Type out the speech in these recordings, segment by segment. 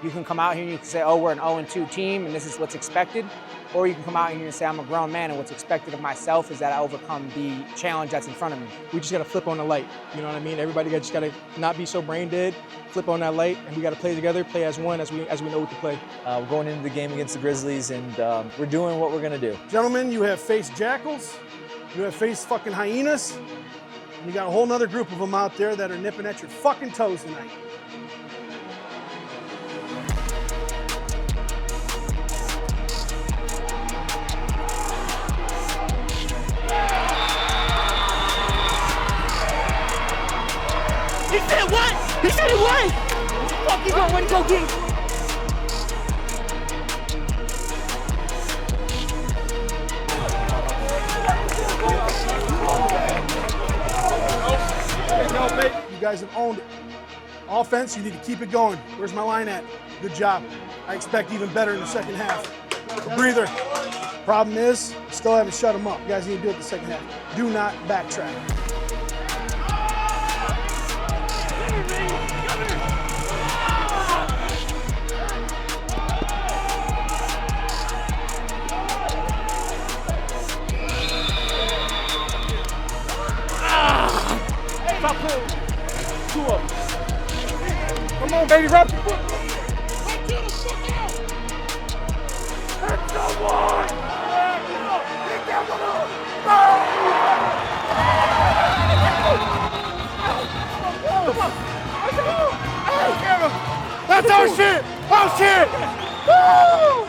You can come out here and you can say, oh, we're an 0-2 team and this is what's expected. Or you can come out here and say, I'm a grown man and what's expected of myself is that I overcome the challenge that's in front of me. We just got to flip on the light, you know what I mean? Everybody just got to not be so brain dead, flip on that light, and we got to play together, play as one as we know what to play. We're going into the game against the Grizzlies and we're doing what we're going to do. Gentlemen, you have faced jackals, you have faced fucking hyenas, and you got a whole nother group of them out there that are nipping at your fucking toes tonight. He said what? He said it what? Fuck you going to go get? You guys have owned it. Offense, you need to keep it going. Where's my line at? Good job. I expect even better in the second half. A breather. Problem is, still haven't shut them up. You guys need to do it the second half. Do not backtrack. Stop playing. Two of them. Come on, baby, Raptors. That's the one! That's our shit! Our shit! Woo!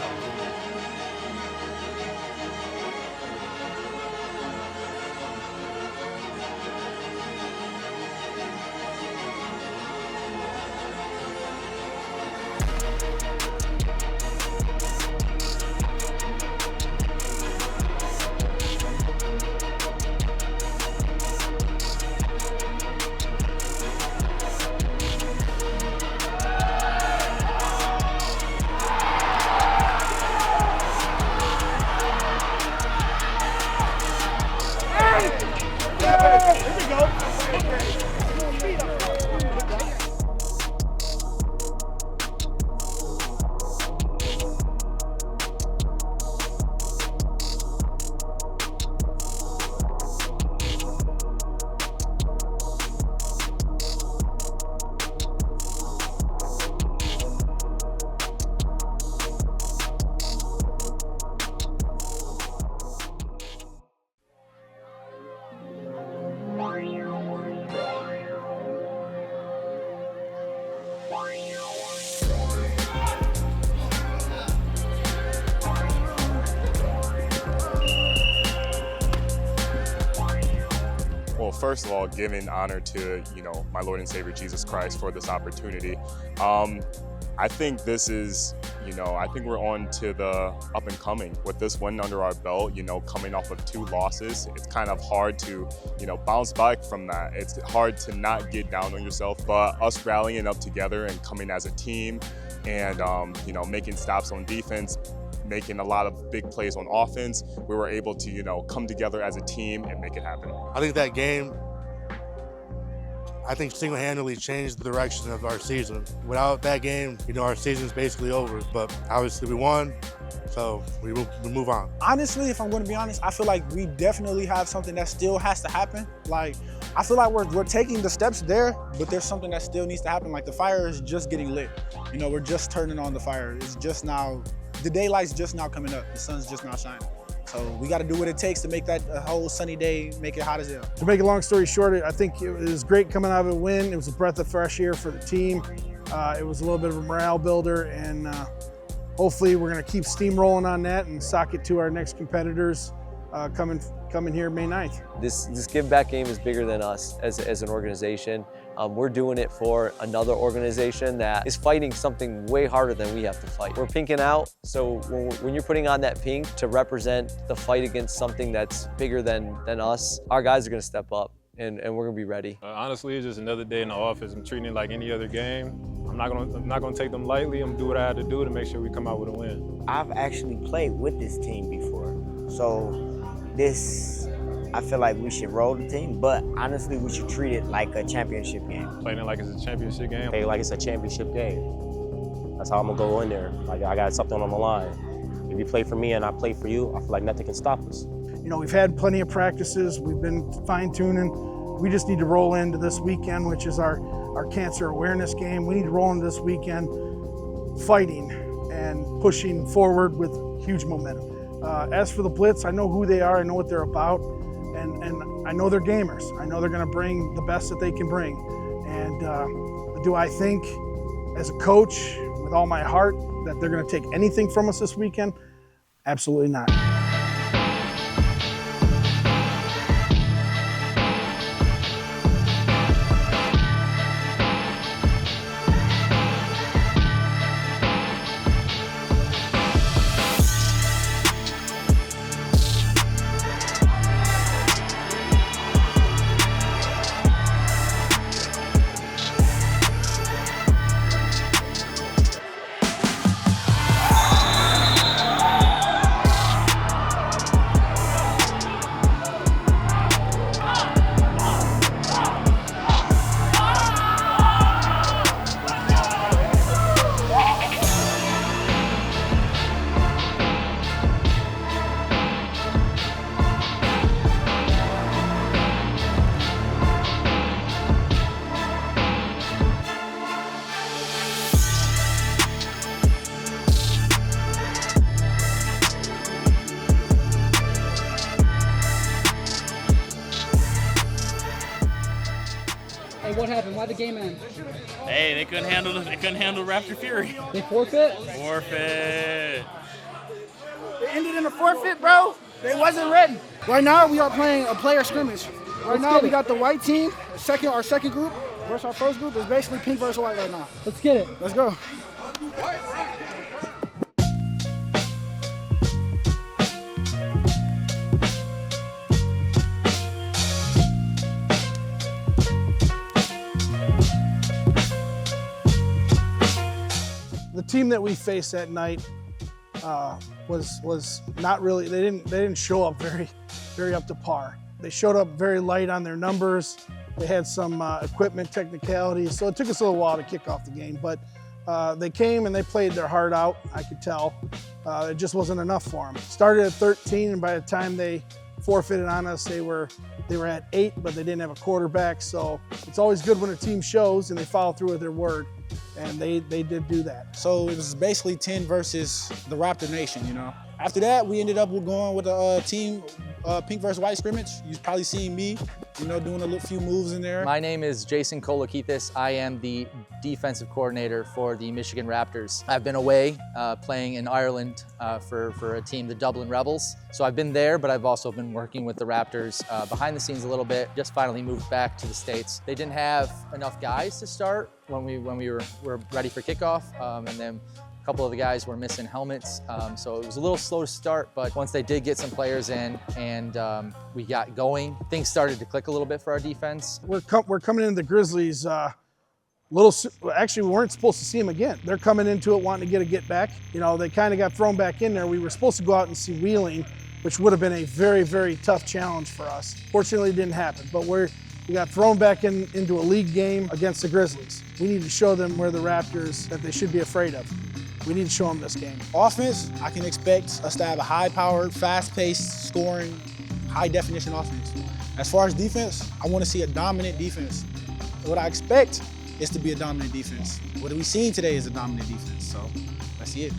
Well, first of all, giving honor to, my Lord and Savior Jesus Christ for this opportunity. I think this is, I think we're on to the up and coming. With this win under our belt, coming off of 2 losses, it's kind of hard to, bounce back from that. It's hard to not get down on yourself, but us rallying up together and coming as a team and, making stops on defense, making a lot of big plays on offense, we were able to, come together as a team and make it happen. I think that game, single-handedly changed the direction of our season. Without that game, our season's basically over. But obviously we won, so we move on. Honestly, if I'm going to be honest, I feel like we definitely have something that still has to happen. Like, I feel like we're taking the steps there, but there's something that still needs to happen. Like, the fire is just getting lit. We're just turning on the fire. It's just now, the daylight's just now coming up. The sun's just now shining. So we got to do what it takes to make that a whole sunny day, make it hot as hell. To make a long story short, I think it was great coming out of a win. It was a breath of fresh air for the team. It was a little bit of a morale builder, and hopefully we're going to keep steamrolling on that and sock it to our next competitors coming here May 9th. This give back game is bigger than us as an organization. We're doing it for another organization that is fighting something way harder than we have to fight. We're pinking out, so when you're putting on that pink to represent the fight against something that's bigger than us, our guys are gonna step up and we're gonna be ready. Honestly, it's just another day in the office. I'm treating it like any other game. I'm not gonna take them lightly. I'm gonna do what I have to do to make sure we come out with a win. I've actually played with this team before, so I feel like we should roll the team, but honestly, we should treat it like a championship game. Playing it like it's a championship game. Play it like it's a championship game. That's how I'm gonna go in there. Like, I got something on the line. If you play for me and I play for you, I feel like nothing can stop us. You know, we've had plenty of practices. We've been fine-tuning. We just need to roll into this weekend, which is our cancer awareness game. We need to roll into this weekend fighting and pushing forward with huge momentum. As for the Blitz, I know who they are. I know what they're about. And I know they're gamers. I know they're going to bring the best that they can bring. And do I think, as a coach, with all my heart, that they're going to take anything from us this weekend? Absolutely not. Hey, what happened? Why'd the game end? Hey, they couldn't handle Raptor Fury. They forfeit? Forfeit. It ended in a forfeit, bro. They wasn't ready. Right now, we are playing a player scrimmage. Right now, we got the white team, our second group versus our first group. It's basically pink versus white right now. Let's get it. Let's go. The team that we faced that night was not really. They didn't show up very up to par. They showed up very light on their numbers. They had some equipment technicalities, so it took us a little while to kick off the game. But they came and they played their heart out. I could tell it just wasn't enough for them. Started at 13, and by the time they forfeited on us, they were at 8, but they didn't have a quarterback. So it's always good when a team shows and they follow through with their word. And they did do that. So it was basically 10 versus the Raptor Nation, you know. After that, we ended up going with the team pink versus white scrimmage. You've probably seen me, you know, doing a few moves in there. My name is Jason Kolokithis. I am the defensive coordinator for the Michigan Raptors. I've been away playing in Ireland for a team, the Dublin Rebels. So I've been there, but I've also been working with the Raptors behind the scenes a little bit. Just finally moved back to the States. They didn't have enough guys to start when we were ready for kickoff, and then a couple of the guys were missing helmets, so it was a little slow to start, but once they did get some players in and we got going, things started to click a little bit for our defense. We're coming into the Grizzlies actually, we weren't supposed to see them again. They're coming into it wanting to get back. You know, they kind of got thrown back in there. We were supposed to go out and see Wheeling, which would have been a very, very tough challenge for us. Fortunately, it didn't happen, but we got thrown back into a league game against the Grizzlies. We need to show them we're the Raptors that they should be afraid of. We need to show them this game. Offense, I can expect us to have a high-powered, fast-paced, scoring, high-definition offense. As far as defense, I want to see a dominant defense. What I expect is to be a dominant defense. What we've seen today is a dominant defense, so that's it.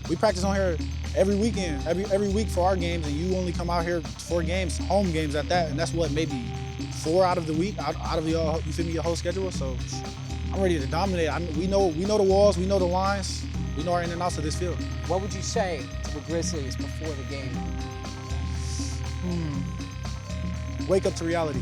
We practice on here every weekend, every week for our games, and you only come out here for games, home games at that, and that's what, maybe 4 out of the week, out of your, you feel me, your whole schedule. So I'm ready to dominate. We know the walls, we know the lines, we know our in and outs of this field. What would you say to the Grizzlies before the game? Wake up to reality.